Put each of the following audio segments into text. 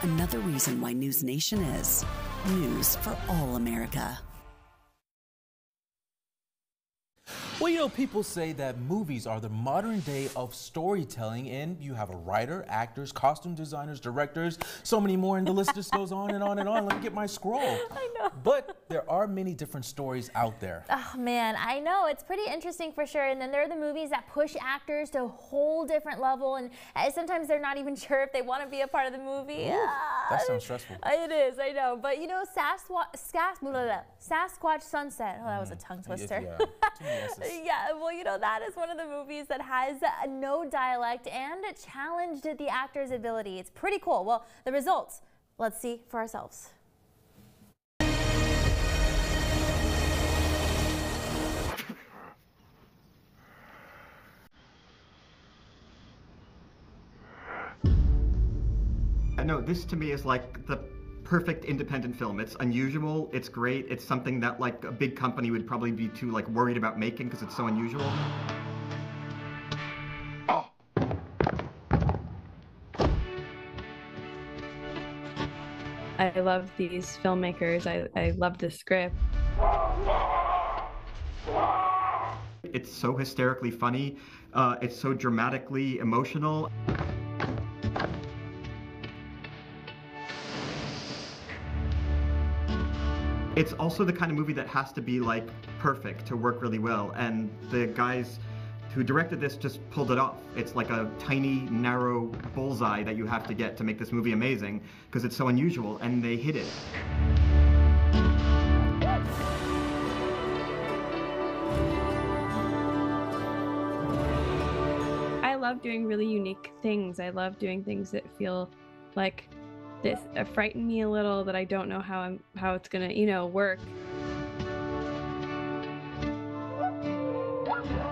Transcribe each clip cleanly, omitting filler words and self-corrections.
Another reason why News Nation is news for all America. Well, you know, people say that movies are the modern day of storytelling, and you have a writer, actors, costume designers, directors, so many more, and the list just goes on and on and on. Let me get my scroll. I know. But there are many different stories out there. Oh man, I know, it's pretty interesting for sure. And then there are the movies that push actors to a whole different level, and sometimes they're not even sure if they want to be a part of the movie. That sounds stressful. It is, I know. But you know, Sasquatch Sunset. Oh, that was a tongue twister. Yeah, too many S's. Yeah, well, you know, that is one of the movies that has no dialect and it challenged the actor's ability. It's pretty cool. Well, the results, let's see for ourselves. No, this to me is like the perfect independent film. It's unusual, it's great, it's something that like a big company would probably be too like worried about making because it's so unusual. Oh. I love these filmmakers, I love the script. It's so hysterically funny, it's so dramatically emotional. It's also the kind of movie that has to be like perfect to work really well, and the guys who directed this just pulled it off. It's like a tiny, narrow bullseye that you have to get to make this movie amazing because it's so unusual, and they hit it. I love doing really unique things. I love doing things that feel like this frighten me a little, that I don't know how it's gonna, you know, work.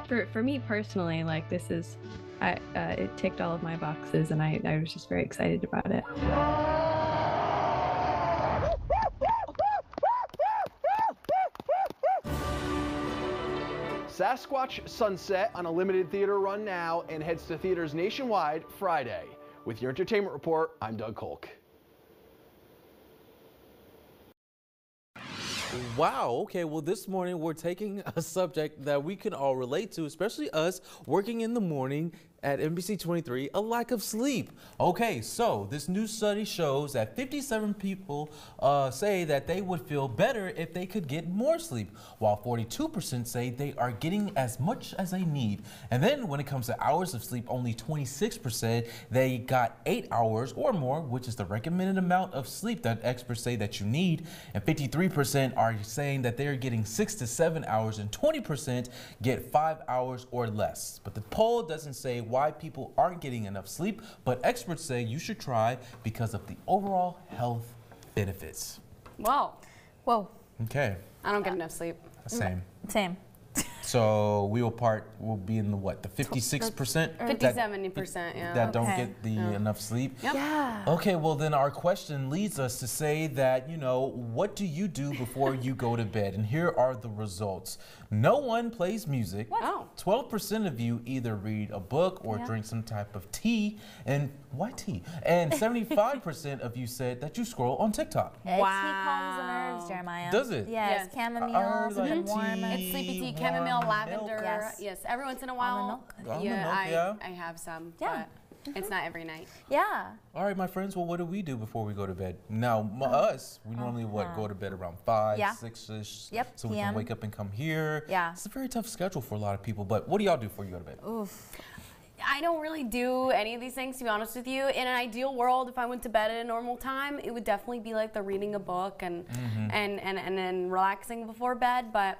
For me personally, like this is, it ticked all of my boxes, and I was just very excited about it. Sasquatch Sunset on a limited theater run now and heads to theaters nationwide Friday. With your entertainment report, I'm Doug Kolk. Wow, okay, well this morning we're taking a subject that we can all relate to, especially us working in the morning at NBC 23, a lack of sleep. Okay, so this new study shows that 57 people say that they would feel better if they could get more sleep, while 42% say they are getting as much as they need. And then when it comes to hours of sleep, only 26% they got 8 hours or more, which is the recommended amount of sleep that experts say that you need. And 53% are saying that they're getting 6 to 7 hours, and 20% get 5 hours or less. But the poll doesn't say why people aren't getting enough sleep, but experts say you should try because of the overall health benefits. Whoa. Whoa. Okay. I don't get enough sleep. Same. Same. So we'll be in the what, the 56%? 50-70%, yeah. That don't get the enough sleep? Yep. Yeah. Okay, well then our question leads us to say that, you know, what do you do before you go to bed? And here are the results. No one plays music. What? Oh. 12% of you either read a book or drink some type of tea. And why tea? And 75% of you said that you scroll on TikTok. Tea calms the nerves, Jeremiah. Does it? Yes, chamomile, something warm. It's sleepy tea, chamomile, lavender. Yes. Yes, every once in a while. I have some, but it's not every night. Yeah. All right, my friends, well, what do we do before we go to bed? Now, we normally go to bed around 5, 6-ish, so we can wake up and come here. Yeah. It's a very tough schedule for a lot of people, but what do y'all do before you go to bed? Oof. I don't really do any of these things, to be honest with you. In an ideal world, if I went to bed at a normal time, it would definitely be like the reading a book and then relaxing before bed. But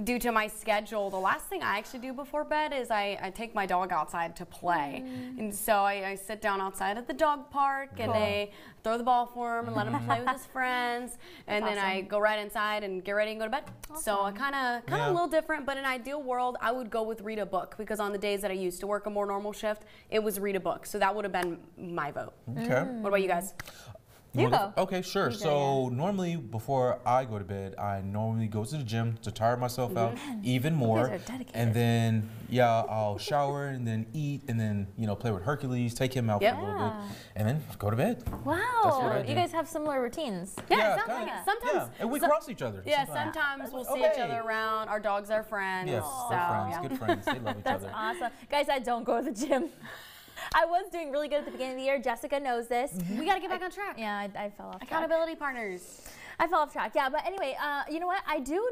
due to my schedule, the last thing I actually do before bed is I take my dog outside to play. And so I sit down outside at the dog park and I throw the ball for him and let him play with his friends. And then I go right inside and get ready and go to bed. So I kind of a little different, but in an ideal world, I would go with read a book, because on the days that I used to work a more normal shift, it was read a book. So that would have been my vote. Okay. What about you guys? You go. Okay, sure. You go, So normally before I go to bed, I normally go to the gym to tire myself out even more. guys are dedicated. And then I'll shower and then eat and then play with Hercules, take him out for a little bit, and then go to bed. Wow. That's what I do. You guys have similar routines. Yeah, kinda. sometimes. Yeah, and we cross each other. Yeah, sometimes we'll see each other around. Our dogs are friends. Yes, so, they're friends, yeah. good friends. They love each That's other. awesome. Guys, I don't go to the gym. I was doing really good at the beginning of the year. Jessica knows this. We got to get back on track. Yeah, I fell off track. Accountability partners. I fell off track. Yeah, but anyway, you know what? I do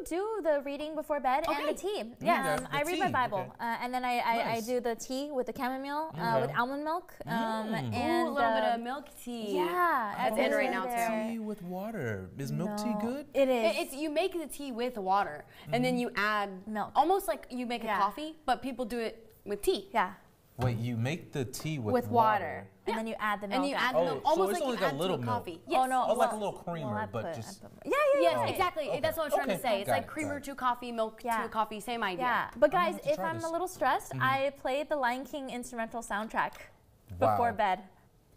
the reading before bed and the tea. Yes, the I read my tea, Bible, okay. and then I Nice. do the tea with the chamomile with almond milk. And Ooh, a little bit of milk tea. Yeah, That's in right now too. Tea with water. Is milk tea good? It is. It's you make the tea with water, and then you add Milk. almost like you make a coffee, but people do it with tea. Yeah, Wait, you make the tea with water, and then you add the milk. And you add after. the milk, so almost it's like only you got add little to a milk. coffee. Oh Yes. no, Oh, like a little creamer, I but put- just- I put- yeah. Yes, exactly. That's what I'm trying to say. It's Got like it, creamer got to coffee, milk Yeah. to coffee, same idea. Yeah, but guys, have to if try I'm this. a little stressed, I play the Lion King instrumental soundtrack Wow. before bed,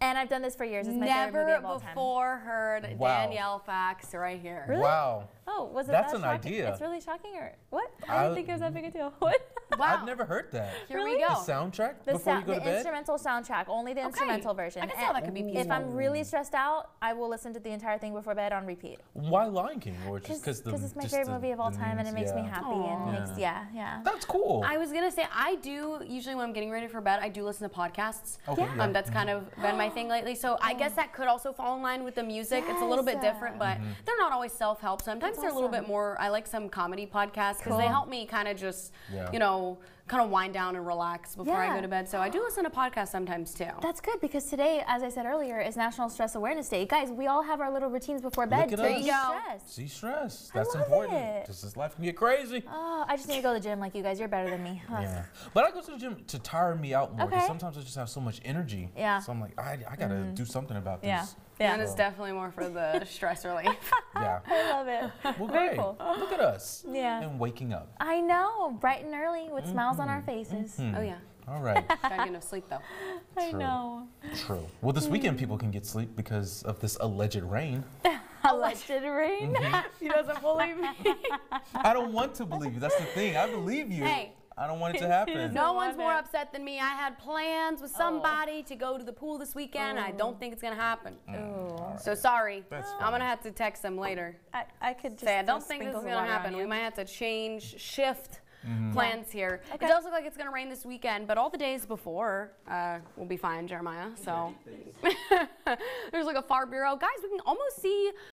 and I've done this for years. It's my favorite movie Never of all time. before heard Wow. Danielle facts right here. Wow. Oh, was it That's that an shocking? idea. It's really shocking, or what? I didn't think it was that big a deal. What? Wow. I've never heard that. Here we Really? go. The soundtrack The, before you go to the bed? instrumental soundtrack, only the instrumental version. I can see how that could be If peaceful. I'm really stressed out, I will listen to the entire thing before bed on repeat. Why Lion King? Or just Because it's my just favorite the- movie of all the time, and it names? makes me Yeah. happy, and it makes yeah. That's cool. I was gonna say I do usually when I'm getting ready for bed I do listen to podcasts. Okay, yeah. That's kind of been my thing lately. So I guess that could also fall in line with the music. It's a little bit Yes. different, but they're not always self-help. Sometimes they're a little bit more. I like some comedy podcasts because they help me kind of just kind of wind down and relax before I Yeah. go to bed. So I do listen to podcasts sometimes too. That's good because today, as I said earlier, is National Stress Awareness Day. Guys, we all have our little routines before bed Look to at us. de-stress. See stress. I That's love important. it. Because this life can get crazy. Oh, I just need to go to the gym like you guys. You're better than me. Ugh. Yeah. But I go to the gym to tire me out more because Okay. sometimes I just have so much energy. Yeah. So I'm like, I got to do something about this. Yeah. And it's definitely more for the stress relief. Yeah. I love it. Well, Very great. cool. Look at us. Yeah. And waking up. I know, bright and early with smiles on our faces. Oh yeah. All right. Gotta get enough sleep though. I True. know. True. Well, this weekend people can get sleep because of this alleged rain. Alleged rain. He doesn't believe me. I don't want to believe you. That's the thing. I believe you. Hey. I don't want it to happen. No one's more upset than me. I had plans with somebody to go to the pool this weekend. I don't think it's gonna happen. So sorry. That's I'm fine. gonna have to text them later. I could just Say I don't throw think this is sprinkles of gonna water on happen. you. We might have to shift plans here. Okay. It does look like it's gonna rain this weekend, but all the days before will be fine, Jeremiah. So there's like a far bureau, guys. We can almost see